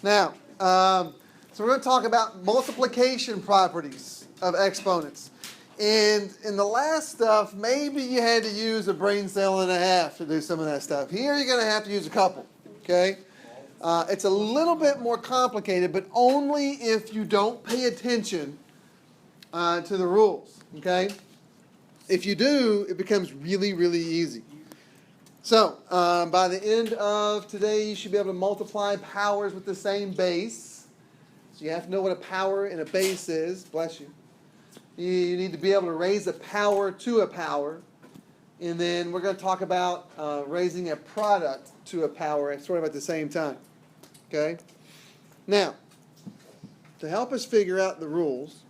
Now, so we're going to talk about multiplication properties of exponents. And in the last stuff, maybe you had to use a brain cell and a half to do some of that stuff. Here you're going to have to use a couple, okay? It's a little bit more complicated, but only if you don't pay attention to the rules, okay? If you do, it becomes really, really easy. So, by the end of today, you should be able to multiply powers with the same base. So you have to know what a power and a base is. Bless you. You need to be able to raise a power to a power. And then we're going to talk about raising a product to a power sort of at the same time. Okay? Now, to help us figure out the rules,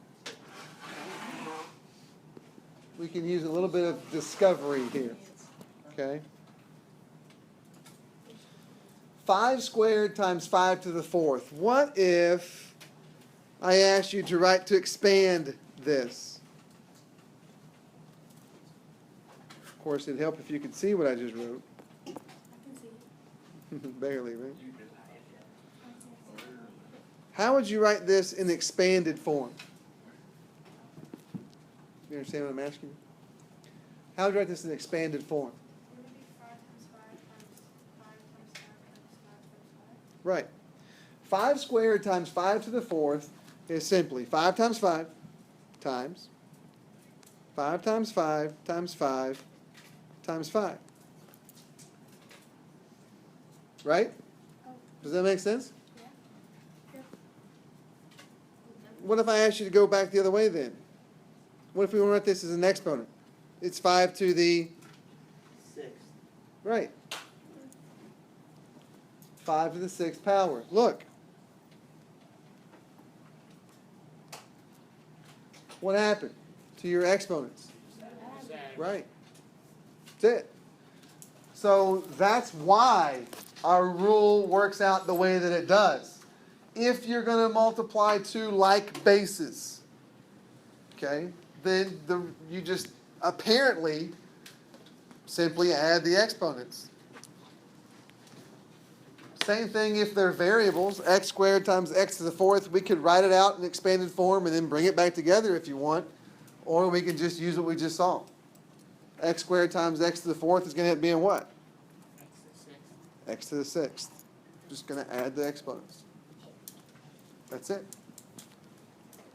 we can use a little bit of discovery here. Okay? 5 squared times 5 to the fourth. What if I asked you to expand this? Of course, it'd help if you could see what I just wrote. I can see. Barely, right? How would you write this in expanded form? You understand what I'm asking you? How would you write this in expanded form? Would it be 5 times 5 times 5 times 5 times 5 times 5? Right. 5 squared times 5 to the fourth is simply 5 times 5 times 5 times 5 times 5 times 5. Right? Does that make sense? Yeah. What if I asked you to go back the other way then? What if we want to write this as an exponent? It's 5 to the 6th. right. 5 to the 6th power. Look. What happened to your exponents? Right. That's it. So that's why our rule works out the way that it does. If you're going to multiply two like bases, okay, then you just apparently simply add the exponents. Same thing if they're variables. X squared times x to the fourth. We could write it out in expanded form and then bring it back together if you want. Or we can just use what we just saw. X squared times x to the fourth is going to end up being what? X to the sixth. Just going to add the exponents. That's it.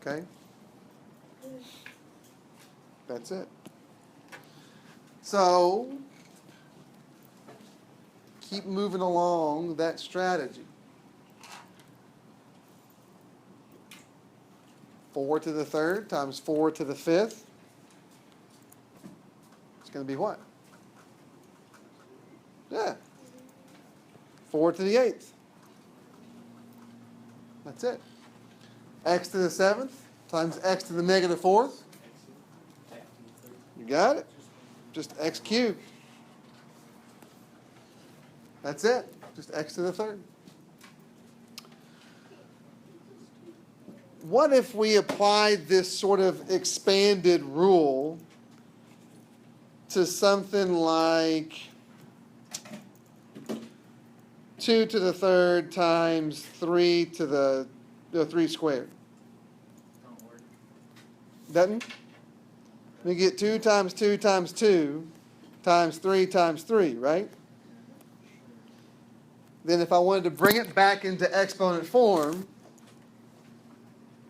Okay? That's it. So, keep moving along that strategy. 4 to the third times 4 to the fifth. It's going to be what? Yeah. 4 to the eighth. That's it. X to the seventh times x to the negative fourth. You got it? Just x cubed. That's it. Just x to the third. What if we applied this sort of expanded rule to something like 2 to the third times 3 to the 3 squared? Don't work. Doesn't? We get 2 times 2 times 2 times 3 times 3, right? Then if I wanted to bring it back into exponent form,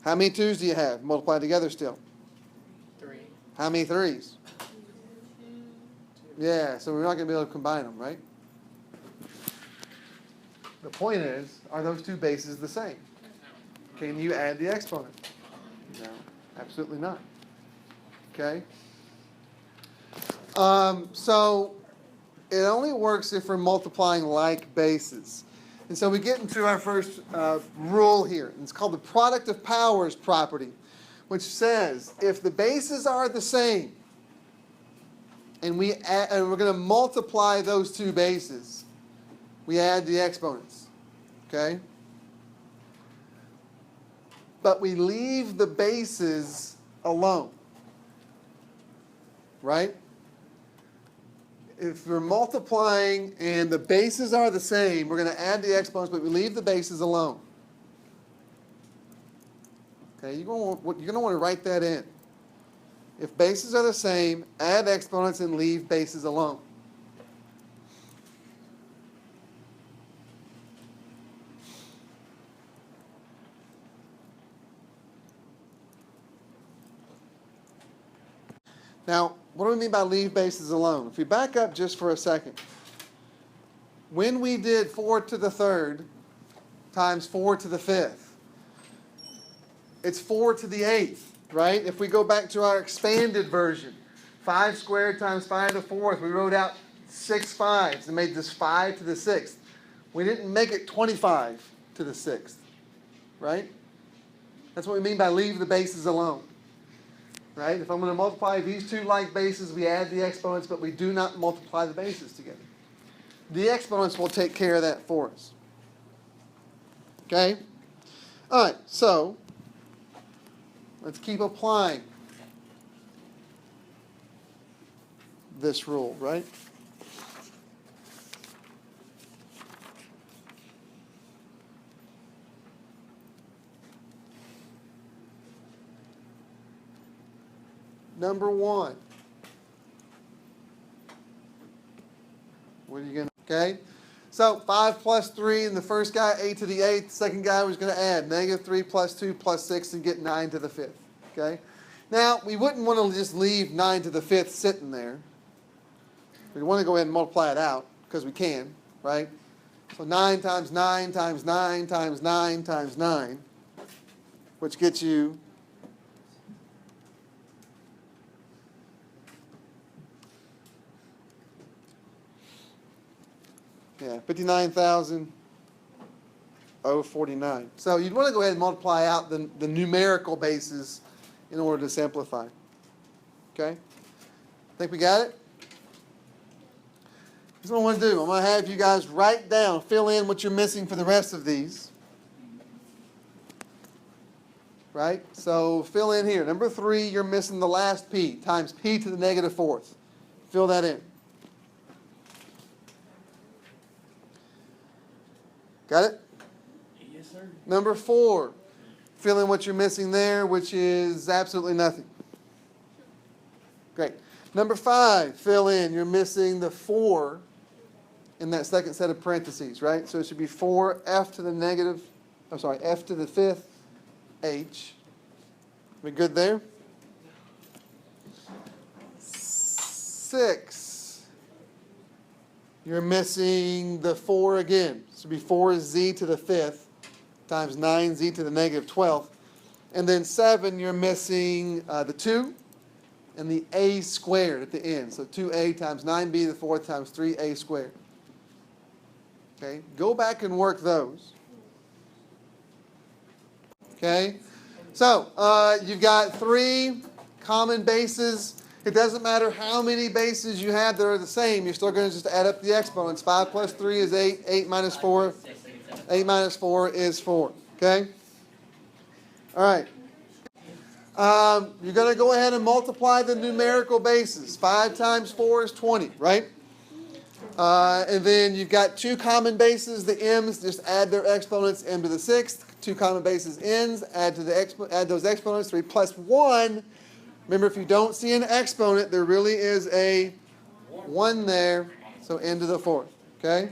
how many 2's do you have multiplied together still? 3. How many 3's? Yeah, so we're not going to be able to combine them, right? The point is, are those two bases the same? Can you add the exponent? No, absolutely not. Okay? So it only works if we're multiplying like bases. And so we get into our first rule here. And it's called the product of powers property, which says if the bases are the same, and we're going to multiply those two bases, we add the exponents. Okay? But we leave the bases alone. Right? If we're multiplying and the bases are the same, we're going to add the exponents, but we leave the bases alone. Okay, you're going to want to write that in. If bases are the same, add exponents and leave bases alone. Now, what do we mean by leave bases alone? If we back up just for a second, when we did 4 to the third times 4 to the fifth, it's 4 to the eighth, right? If we go back to our expanded version, 5 squared times 5 to the fourth, we wrote out 6 fives and made this 5 to the sixth. We didn't make it 25 to the sixth, right? That's what we mean by leave the bases alone. Right? If I'm going to multiply these two like bases, we add the exponents, but we do not multiply the bases together. The exponents will take care of that for us. Okay? All right, so let's keep applying this rule, right? Number 1. What are you going to, okay? So 5 plus 3, and the first guy, 8 to the 8th. The second guy was going to add negative 3 plus 2 plus 6 and get 9 to the 5th, okay? Now, we wouldn't want to just leave 9 to the 5th sitting there. We want to go ahead and multiply it out, because we can, right? So 9 times 9 times 9 times 9 times 9, which gets you yeah, 59,049. So you'd want to go ahead and multiply out the numerical bases in order to simplify. Okay? Think we got it? Here's what I want to do. I'm going to have you guys write down, fill in what you're missing for the rest of these. Right? So fill in here. Number 3, you're missing the last p, times p to the negative 4th. Fill that in. Got it? Yes, sir. Number 4, fill in what you're missing there, which is absolutely nothing. Great. Number 5, fill in. You're missing the 4 in that second set of parentheses, right? So it should be 4f to the negative, f to the 5th h. We good there? 6. You're missing the 4 again. So it would be 4z to the 5th times 9z to the negative 12th. And then 7, you're missing the 2 and the a squared at the end. So 2a times 9b to the 4th times 3a squared. Okay, go back and work those. Okay, so you've got 3 common bases. It doesn't matter how many bases you have that are the same. You're still going to just add up the exponents. 5 plus 3 is 8. 8 minus 4. 8 minus 4 is 4. Okay? All right. You're going to go ahead and multiply the numerical bases. 5 times 4 is 20, right? And then you've got 2 common bases. The m's, just add their exponents, m to the 6th. 2 common bases, n's, add those exponents. 3 plus 1. Remember, if you don't see an exponent, there really is a 1 there. So n to the 4th. Okay?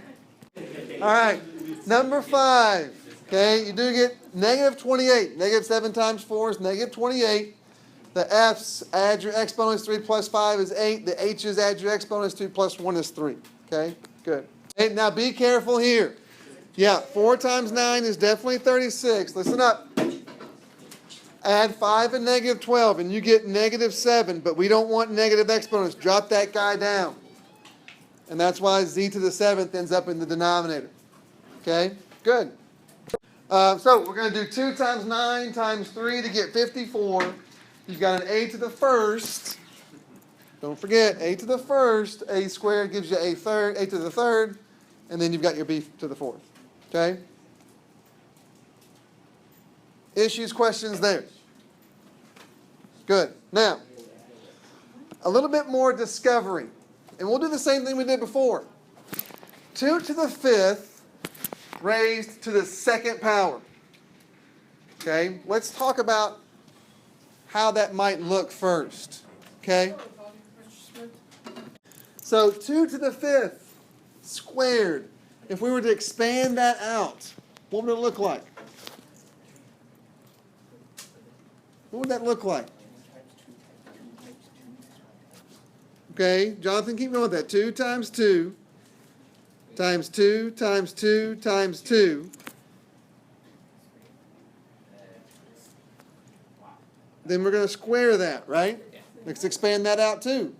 All right. Number 5. Okay, you do get negative 28. Negative 7 times 4 is negative 28. The f's, add your exponents. 3 plus 5 is 8. The h's, add your exponents. 2 plus 1 is 3. Okay, good. Okay, now be careful here. Yeah, 4 times 9 is definitely 36. Listen up. Add 5 and negative 12, and you get negative 7, but we don't want negative exponents. Drop that guy down. And that's why z to the 7th ends up in the denominator. Okay, good. So we're going to do 2 times 9 times 3 to get 54. You've got an a to the 1st. Don't forget, a to the 1st. A squared gives you a to the 3rd. And then you've got your b to the 4th. Okay? Issues, questions there? Good. Now, a little bit more discovery. And we'll do the same thing we did before. 2 to the 5th raised to the 2nd power. Okay, let's talk about how that might look first. Okay, so 2 to the 5th squared. If we were to expand that out, what would it look like? What would that look like? Okay, Jonathan, keep going with that. 2 times 2 times 2 times 2 times 2. Then we're going to square that, right? Let's expand that out too.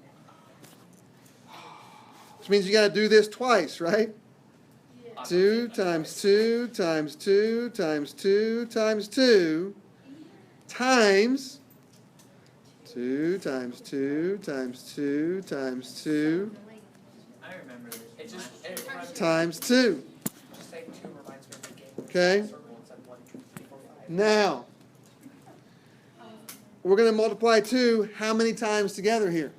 Which means you got to do this twice, right? 2 times 2 times 2 times 2 times 2 times 2 times 2 times 2 times 2 I remember this. It reminds me. times 2. Just saying 2 reminds me of the game. Okay. Circle, it's like 1, 2, 3, 4, 5. Now, we're going to multiply 2 how many times together here?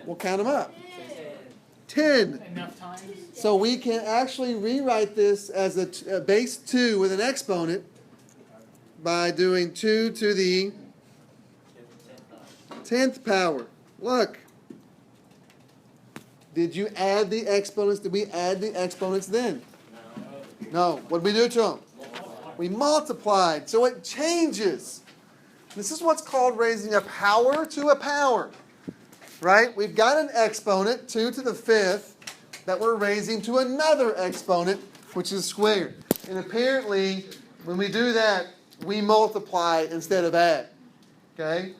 We'll count them up. 10. Enough times? So we can actually rewrite this as a base 2 with an exponent by doing 2 to the 10th power. Look. Did you add the exponents? Did we add the exponents then? No. What did we do to them? We multiplied. So it changes. This is what's called raising a power to a power. Right? We've got an exponent, 2 to the 5th, that we're raising to another exponent, which is squared. And apparently, when we do that, we multiply instead of add. Okay?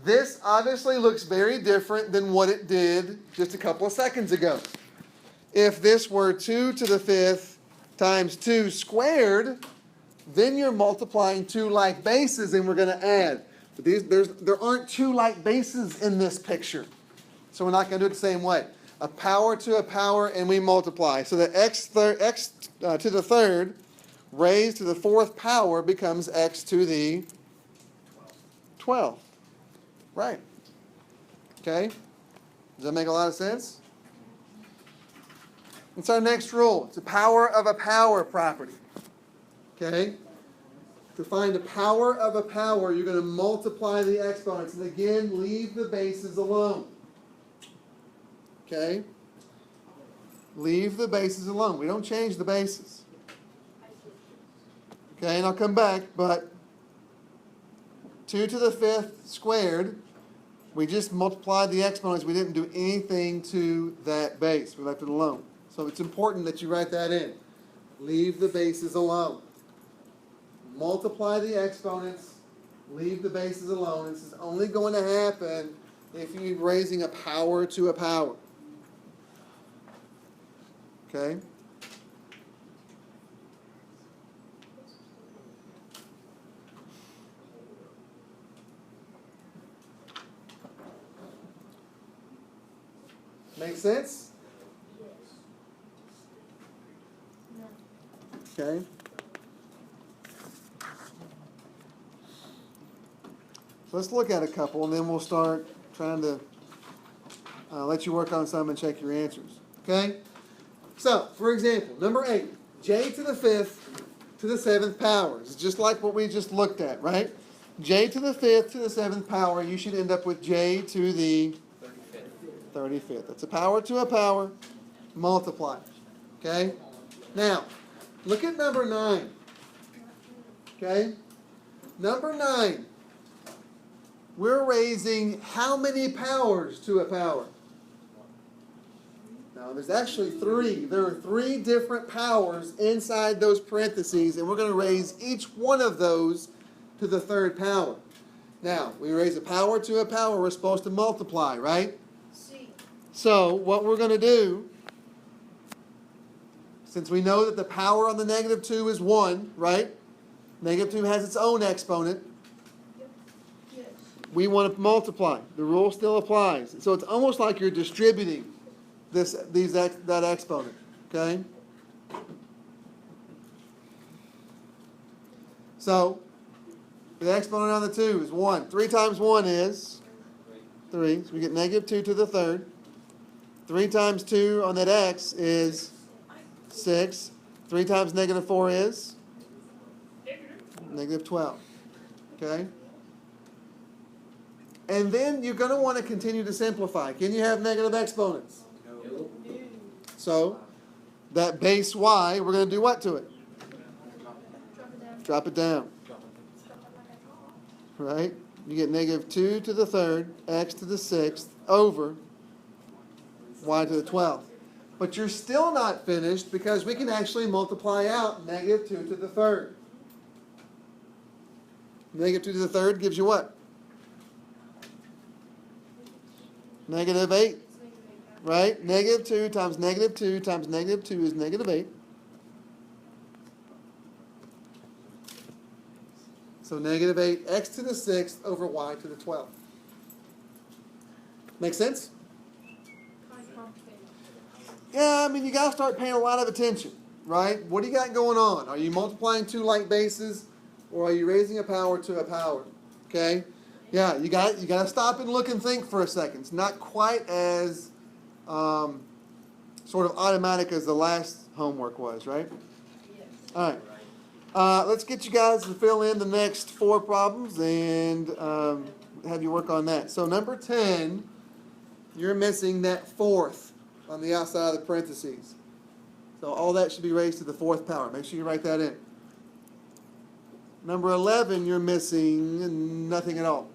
This obviously looks very different than what it did just a couple of seconds ago. If this were 2 to the 5th times 2 squared, then you're multiplying 2 like bases and we're going to add. But there aren't 2 like bases in this picture. So we're not going to do it the same way. A power to a power and we multiply. So the x to the 3rd raised to the 4th power becomes x to the 12th. Right. Okay? Does that make a lot of sense? It's our next rule. It's a power of a power property. Okay? To find the power of a power, you're going to multiply the exponents. And again, leave the bases alone. Okay? Leave the bases alone. We don't change the bases. Okay, and I'll come back, but 2 to the 5th squared, we just multiplied the exponents. We didn't do anything to that base. We left it alone. So it's important that you write that in. Leave the bases alone. Multiply the exponents. Leave the bases alone. This is only going to happen if you're raising a power to a power. Okay? Make sense? Okay. So let's look at a couple, and then we'll start trying to let you work on some and check your answers. Okay? So, for example, number 8, j to the 5th to the 7th power. It's just like what we just looked at, right? J to the 5th to the 7th power, you should end up with j to the 35th. That's a power to a power. Multiply. Okay? Now, look at number 9. Okay? Number 9. We're raising how many powers to a power? Now, there's actually 3. There are 3 different powers inside those parentheses, and we're going to raise each one of those to the 3rd power. Now, we raise a power to a power, we're supposed to multiply, right? So, what we're going to do, since we know that the power on the negative 2 is 1, right? Negative 2 has its own exponent. We want to multiply. The rule still applies. So it's almost like you're distributing that exponent. Okay? So, the exponent on the 2 is 1. 3 times 1 is 3. So we get negative 2 to the 3rd. 3 times 2 on that x is 6. 3 times negative 4 is Negative 12. Okay? And then you're going to want to continue to simplify. Can you have negative exponents? No. So, that base y, we're going to do what to it? Drop it down. Drop it down. Right? You get negative 2 to the third, x to the sixth, over y to the 12th. But you're still not finished because we can actually multiply out negative 2 to the third. Negative 2 to the third gives you what? Negative 8. It's negative 8 now. Right? Negative 2 times negative 2 times negative 2 is negative 8. So negative 8 x to the sixth over y to the 12th. Make sense? Kind of complicated. Yeah, I mean, you got to start paying a lot of attention, right? What do you got going on? Are you multiplying two like bases, or are you raising a power to a power? Okay? Yeah, you got to stop and look and think for a second. It's not quite as sort of automatic as the last homework was, right? Yes. All right. Let's get you guys to fill in the next 4 problems and have you work on that. So number 10, you're missing that fourth on the outside of the parentheses. So all that should be raised to the 4th power. Make sure you write that in. Number 11, you're missing nothing at all.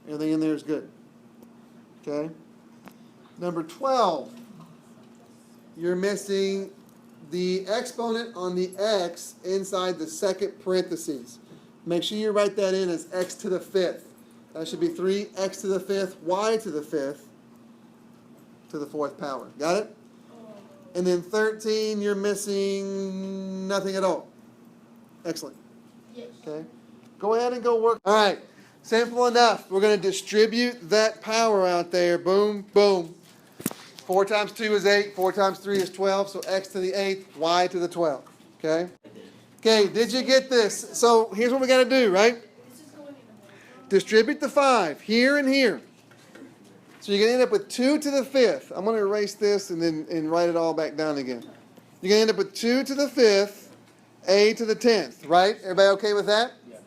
Everything in there is good. Okay? Number 12, you're missing the exponent on the x inside the second parentheses. Make sure you write that in as x to the 5th. That should be 3x to the 5th, y to the 5th, to the 4th power. Got it? And then 13, you're missing nothing at all. Excellent. Yes. Okay? Go ahead and go work. All right. Simple enough. We're going to distribute that power out there. Boom, boom. 4 times 2 is 8. 4 times 3 is 12. So x to the 8th, y to the 12th. Okay? Okay, did you get this? So here's what we got to do, right? This is going in the Distribute the 5 here and here. So you're going to end up with 2 to the 5th. I'm going to erase this and write it all back down again. You're going to end up with 2 to the 5th, a to the 10th, right? Everybody okay with that? Yeah.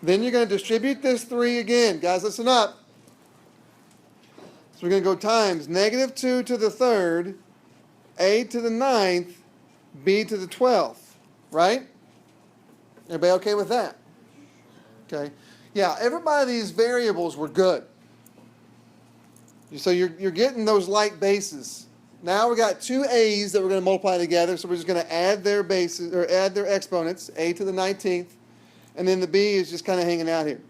Then you're going to distribute this 3 again. Guys, listen up. So we're going to go times negative 2 to the 3rd, a to the 9th, b to the 12th, right? Everybody okay with that? Okay. Yeah, everybody of these variables were good. So you're getting those like bases. Now we got 2 a's that we're going to multiply together, so we're just going to add their bases, or add their exponents, a to the 19th, and then the b is just kind of hanging out here.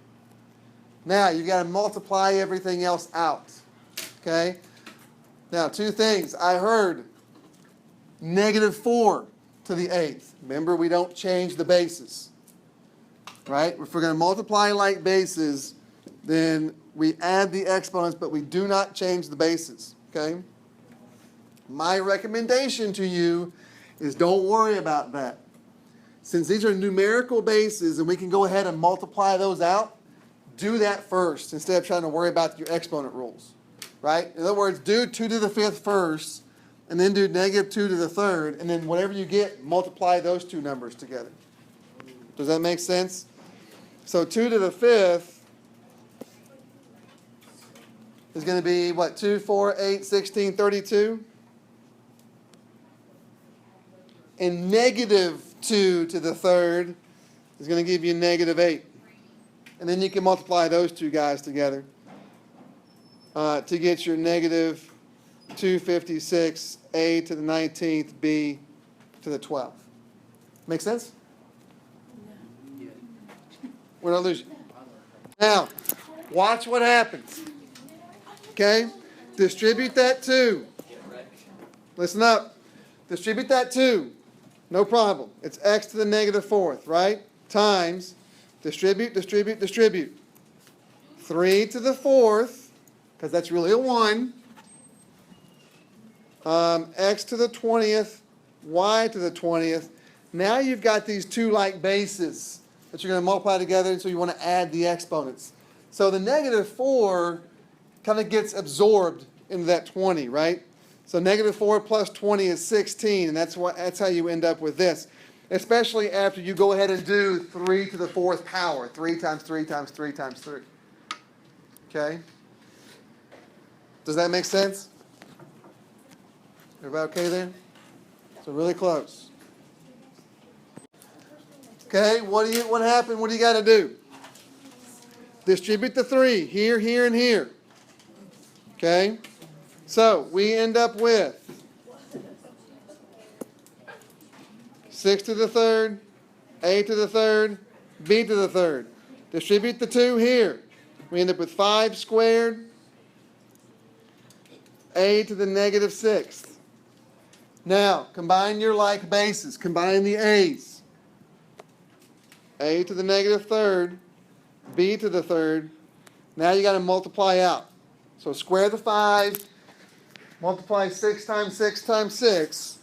Now you've got to multiply everything else out. Okay? Now 2 things. I heard negative 4 to the 8th. Remember, we don't change the bases. Right? If we're going to multiply like bases, then we add the exponents, but we do not change the bases. Okay? My recommendation to you is don't worry about that. Since these are numerical bases and we can go ahead and multiply those out, do that first instead of trying to worry about your exponent rules. Right? In other words, do 2 to the 5th first, and then do negative 2 to the 3rd, and then whatever you get, multiply those 2 numbers together. Does that make sense? So 2 to the 5th is going to be, what, 2, 4, 8, 16, 32? And negative 2 to the 3rd is going to give you negative 8. And then you can multiply those 2 guys together to get your negative 256, a to the 19th, b to the 12th. Make sense? Yeah. Where'd I lose you? Now, watch what happens. Okay? Distribute that 2. Get wrecked. Listen up. Distribute that 2. No problem. It's x to the negative 4th, right? Times, distribute, distribute, distribute. 3 to the 4th, because that's really a 1. X to the 20th, y to the 20th. Now you've got these 2 like bases that you're going to multiply together, and so you want to add the exponents. So the negative 4 kind of gets absorbed into that 20, right? So negative 4 plus 20 is 16, and that's how you end up with this. especially after you go ahead and do 3 to the 4th power, 3 times 3 times 3 times 3. Okay? Does that make sense? Everybody okay there? So really close. Okay, what happened? What do you got to do? Distribute the 3 here, here, and here. Okay? So we end up with 6 to the 3rd, a to the 3rd, b to the 3rd. Distribute the 2 here. We end up with 5 squared, a to the negative 6th. Now, combine your like bases. Combine the a's. A to the negative 3rd, b to the 3rd. Now you got to multiply out. So square the 5, multiply 6 times 6 times 6,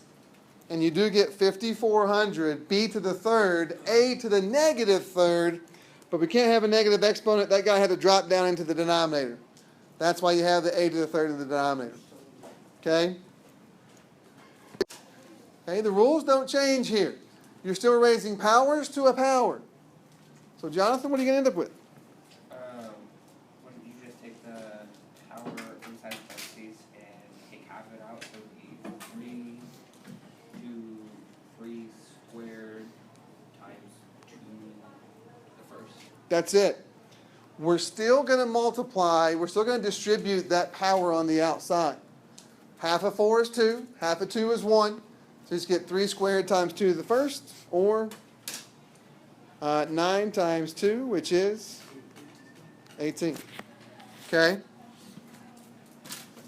and you do get 5,400, b to the 3rd, a to the negative 3rd, but we can't have a negative exponent. That guy had to drop down into the denominator. That's why you have the a to the 3rd in the denominator. Okay? Okay, the rules don't change here. You're still raising powers to a power. So Jonathan, what are you going to end up with? Wouldn't you just take the power inside the parentheses and take half of it out? So it would be 3 squared times 2 the first. That's it. We're still going to multiply. We're still going to distribute that power on the outside. Half of 4 is 2. Half of 2 is 1. So you just get 3 squared times 2 to the first, or 9 times 2, which is 18. Okay?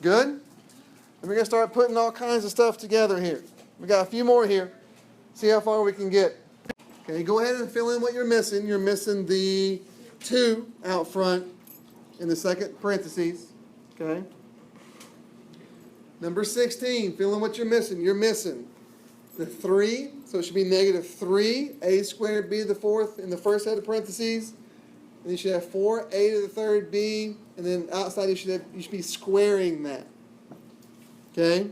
Good? And we're going to start putting all kinds of stuff together here. We got a few more here. See how far we can get. Okay, go ahead and fill in what you're missing. You're missing the 2 out front in the second parentheses. Okay? Number 16, fill in what you're missing. You're missing the 3, so it should be negative 3, a squared b to the 4th in the first set of parentheses. And you should have 4a to the 3rd b, and then outside you should be squaring that. Okay?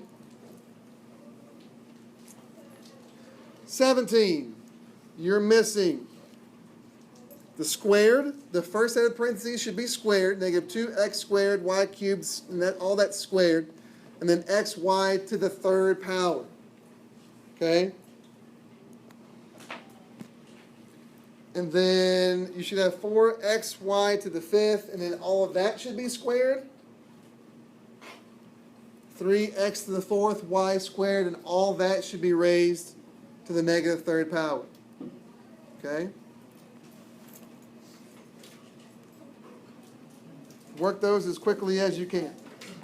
17, you're missing the squared. The first set of parentheses should be squared, negative 2x squared, y cubed, and all that's squared. And then xy to the 3rd power. Okay? And then you should have 4xy to the 5th, and then all of that should be squared. 3x to the 4th, y squared, and all that should be raised to the negative 3rd power. Okay? Work those as quickly as you can.